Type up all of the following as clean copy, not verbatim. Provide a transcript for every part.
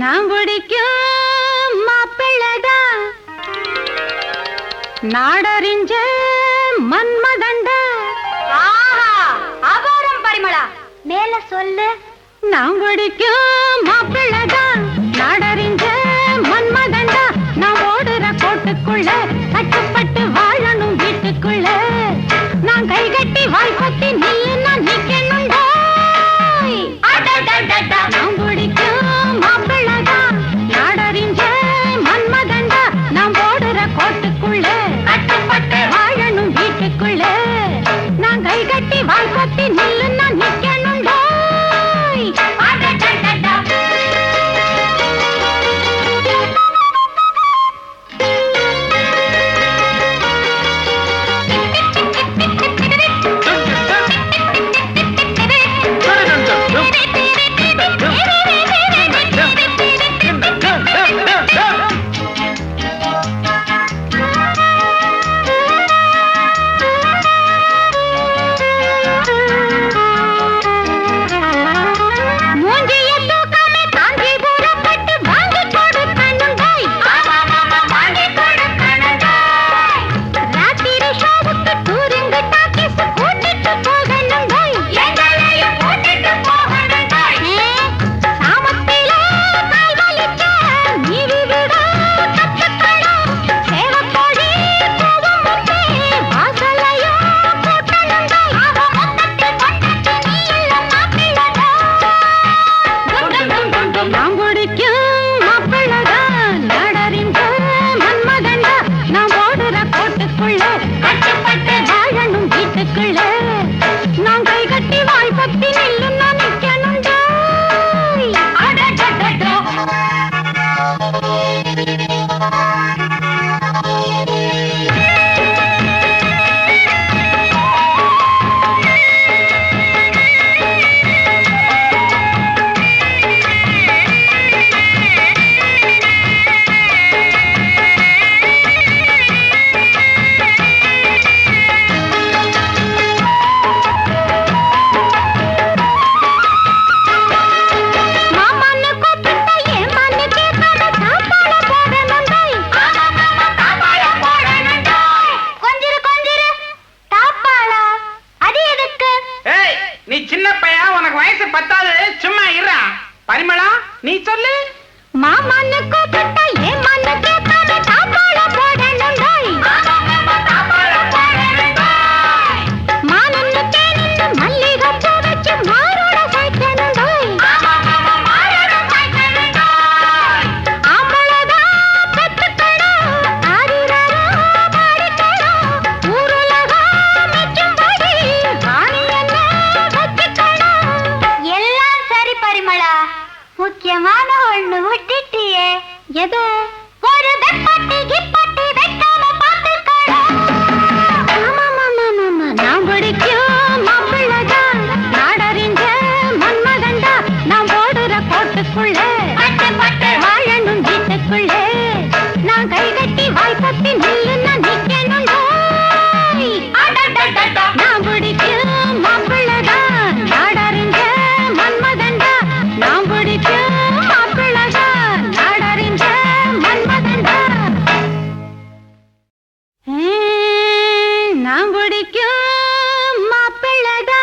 நான் பிடிக்கும் மாப்பிள்ளடா நாடறிஞ்ச மன்மதண்டா. அபாரம் பரிமளா, மேல சொல்லு. நான் பிடிக்கும் மாப்பிள்ளடா நாடறிஞ்ச மன்மதண்டா. நான் ஓடுற கோட்டுக்குள்ள கட்டுப்பட்டு வாழணும் வீட்டுக்குள்ள. நான் கை கட்டி வாய் பத்தி நில்லு நான் நிக்கணுண்டா. நான் பிடிக்கும் மாப்பிள்ளடா நாடறிஞ்ச மன்மதண்டா. நான் ஓடுற கோட்டுக்குள்ள கட்டுப்பட்டு வாழணும் வீட்டுக்குள்ள. நான் கை கட்டி வாய் பத்தி நில்லு நான் நிக்கணுண்டா. முக்கியமான ஒண்ணு விட்டுட்டியே. எது? ஒரு வெப்பட்டி கிப்பட்டி வைக்காம பார்த்துக்கணும். நான் பிடிக்கும் மாப்பிள்ளடா நாடறிஞ்ச மன்மதண்டா. நான் ஓடுற கோட்டுக்குள்ள வாழணும் வீட்டுக்குள்ள. நான் கை கட்டி வாய் பத்தி நில்லு நான் நிக்கணுண்டா. நான் பிடிக்கும் மாப்பிள்ளடா நாடறிஞ்ச மன்மதண்டா. நான் பிடிக்கும் மாப்பிள்ளடா நாடறிஞ்ச மன்மதண்டா. நான் பிடிக்கும் மாப்பிள்ளடா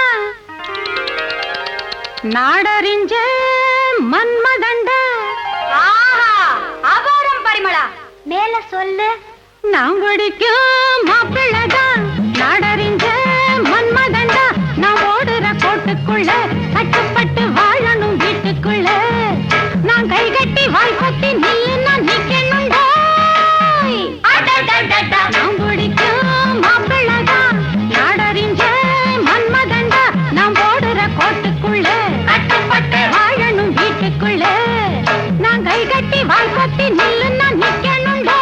நாடறிஞ்ச மன்மதண்டா. அபாரம் பரிமளா, மேல சொல்லு. நான் பிடிக்கும் மாப்பிள்ளடா நாடறிஞ்ச மன்மதண்டா. நான் ஓடுற கோட்டுக்குள்ள கட்டுப்பட்டு வாழணும் வீட்டுக்குள்ள. நான் கை கட்டி வாய் பத்தி நில்லு நான் நிக்கணுண்டா. நான் பிடிக்கும் மாப்பிள்ளடா நாடறிஞ்ச மன்மதண்டா. நான் ஓடுற கோட்டுக்குள்ள கட்டுப்பட்டு வாழணும் வீட்டுக்குள்ள. நான் கை கட்டி வாய் பத்தி நில்லு நான் நிக்கணுண்டா.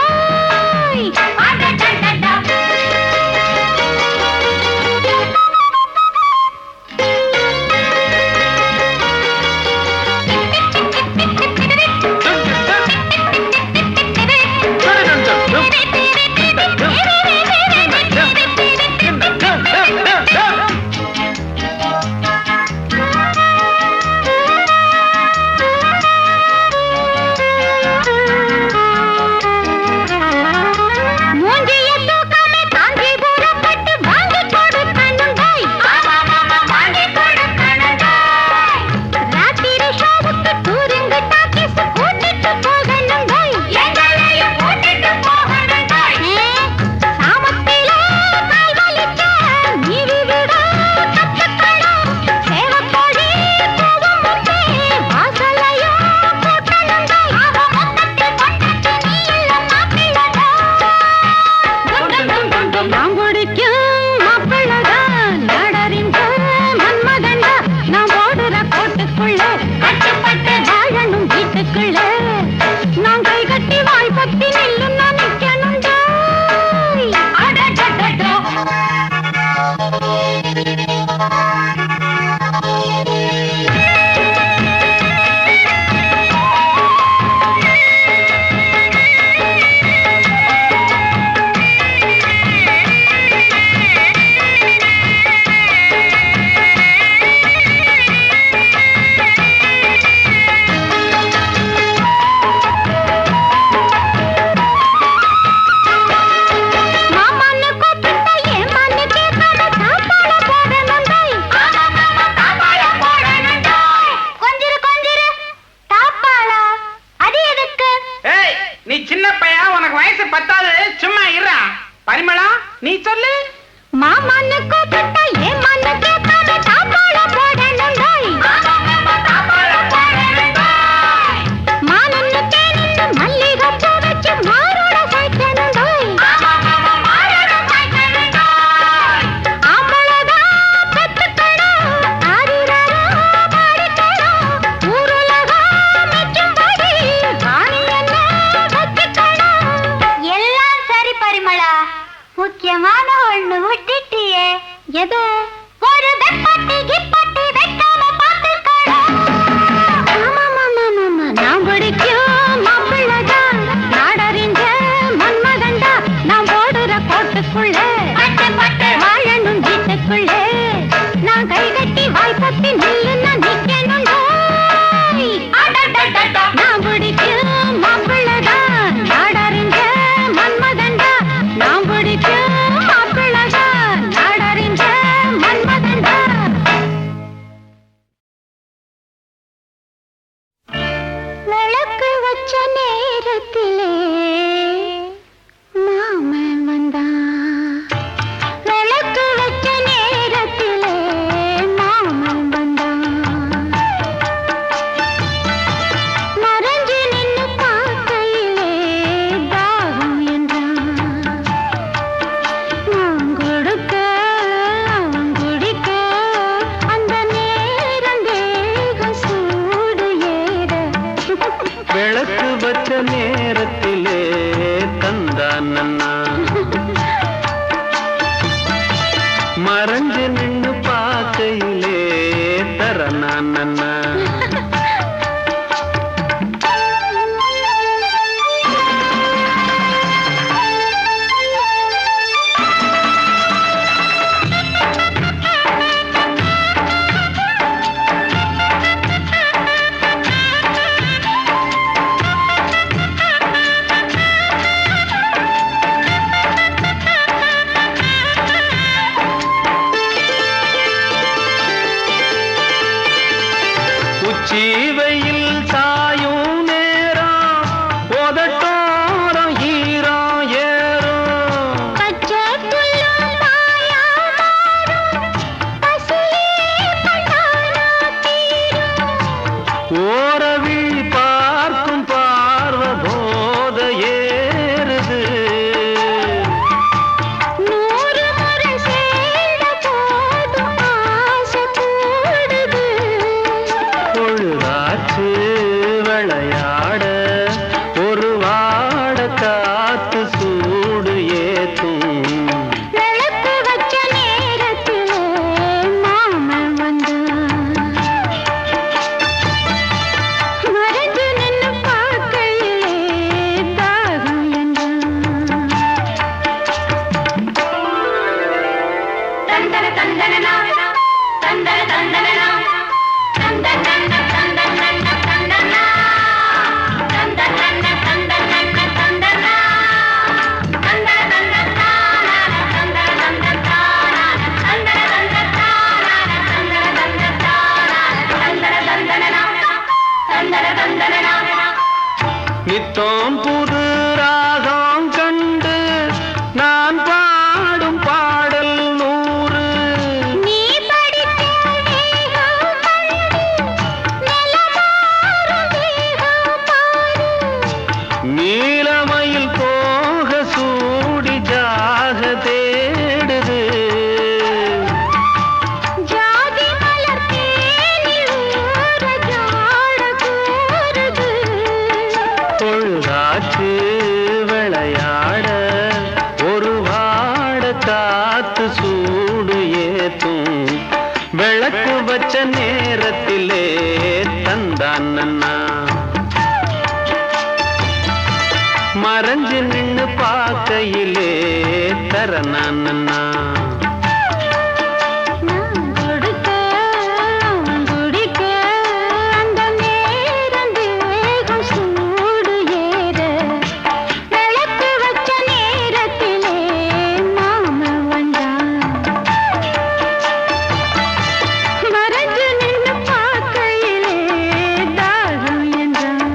நேரத்திலே மாமன் வந்தான். விளக்கு வச்ச நேரத்திலே மாமன் வந்தான். மறைஞ்சு நின்னு பார்க்கையிலே தாகம் என்றான். நான் கொடுக்க அவன் குடிக்க அந்த நேரம் தேகம் சூடு ஏற. விளக்கு வச்ச நேரத்திலே தந்தான் நன்னா மறைஞ்சு நின்னு பார்க்கையிலே தரனான் நன்னா உச்சிவையில் சாயும் நேரம் உதட்டோரம் ஈரம் ஏறும். பச்சை புல்லும் மாயா மாறும். பசியே பட்டானா தீரும். ஓரவில் பார்க்கும் பார்வ போத ஏறுது. 100 முறை சேர்ந்த போதும் ஆசை கூடுது. பொழுதாச்சு விளையாட ஒரு வாட காத்து சூடு ஏத்தும். விளக்கு வச்ச நேரத்திலே மாமன் வந்தான். மறைஞ்சு நின்னு பார்க்கையிலே தாகம் என்றான். தந்தன தந்தனனா தந்தன தந்தனனா தந்தன தந்தன தந்தன தந்தனா தந்தன தந்தன தந்தன தந்தனா தந்தன தந்தன தானா தந்தன தந்தன தானா தந்தன தந்தன தானா தந்தன தந்தன தானா தந்தன தந்தனனா தந்தன தந்தனனா நித்தம் புது ராகம் கண்டு நான் பாடும் பாடல் 100. நீ படித்த வேகம் மல்லி நிலமாறும் வேகம் பாரு. நீலமயில் போக சூடி ஜாக தேடுது. ஜாதி மலர் தேனில் ஊற ஜாட கூறுது. பொழுதாச்சு விளையாட ஒரு வாட காத்து சூடு ஏத்தும். விளக்கு வச்ச நேரத்திலே தந்தான் நன்னா மறைஞ்சு நின்னு பார்க்கையிலே தரனான் நன்னா நான் கொடுக்க அவன் குடிக்க அந்த நேரம் தேகம் சூடு ஏற. விளக்கு வச்ச நேரத்திலே மாமன் வந்தான். மறைஞ்சு நின்னு பார்க்கையிலே தாகம் என்றான்.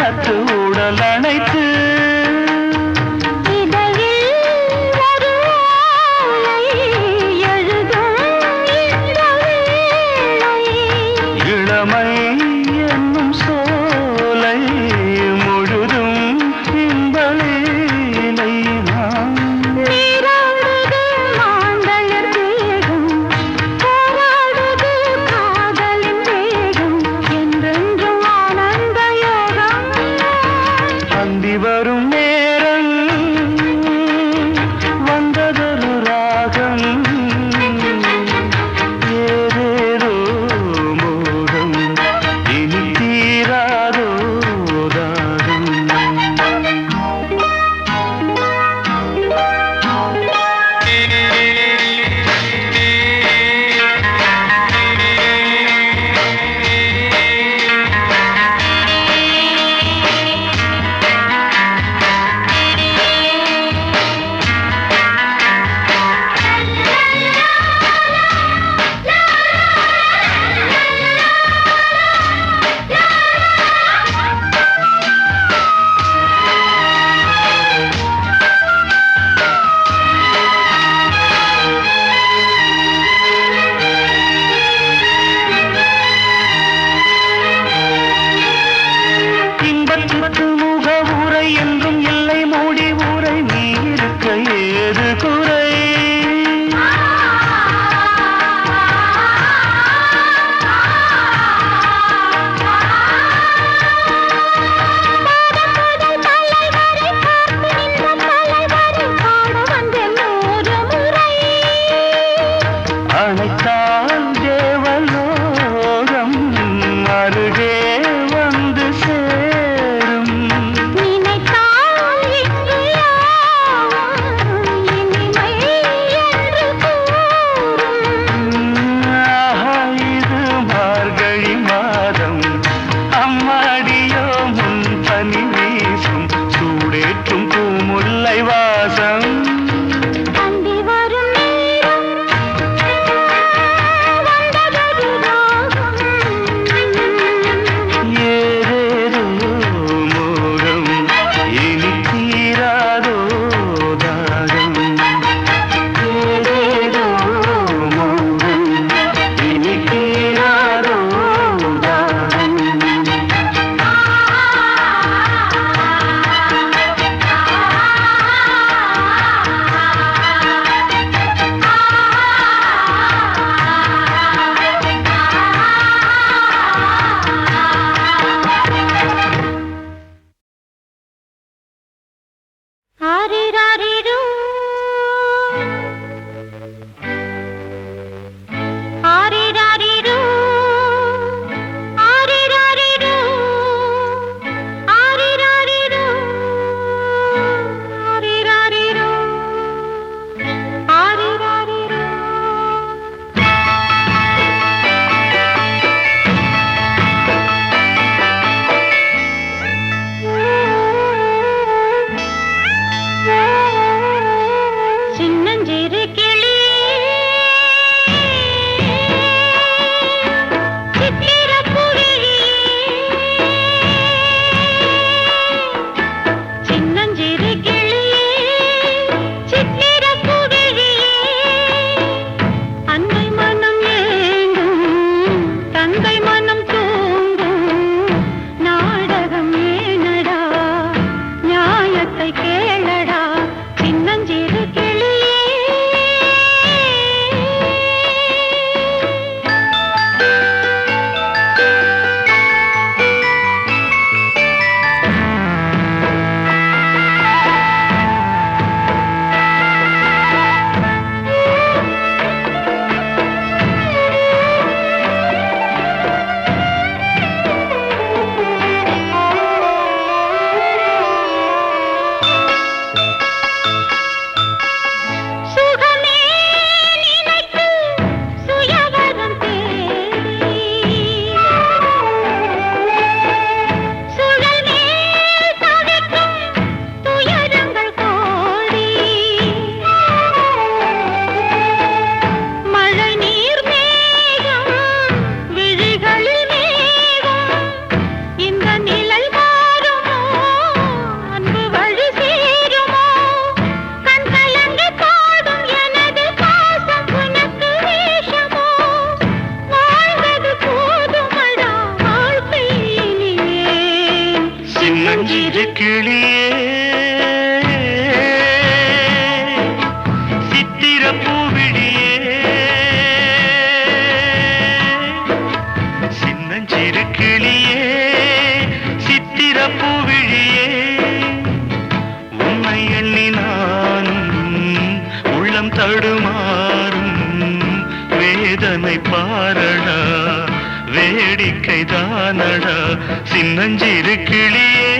சத்து உடல் அணைத்து இதழில் ஒரு ஓலை எழுதும் இந்த வேளை. இளமை என்னும் சோலை முழுதும் இன்பலீலை நான். நீராடுது மாந்தளிர் தேகம், போராடுது காதலின் வேகம், என்றென்றும் ஆனந்த யோகம். சின்னஞ்சிறு கிளியே சித்திர பூவிழியே சின்னஞ்சிறு கிளியே சித்திர பூவிழியே உன்னை எண்ணி நானும் உள்ளம் தடுமாறும் வேதனை பாரடா வேடிக்கை தானடா சின்னஞ்சிறு கிளியே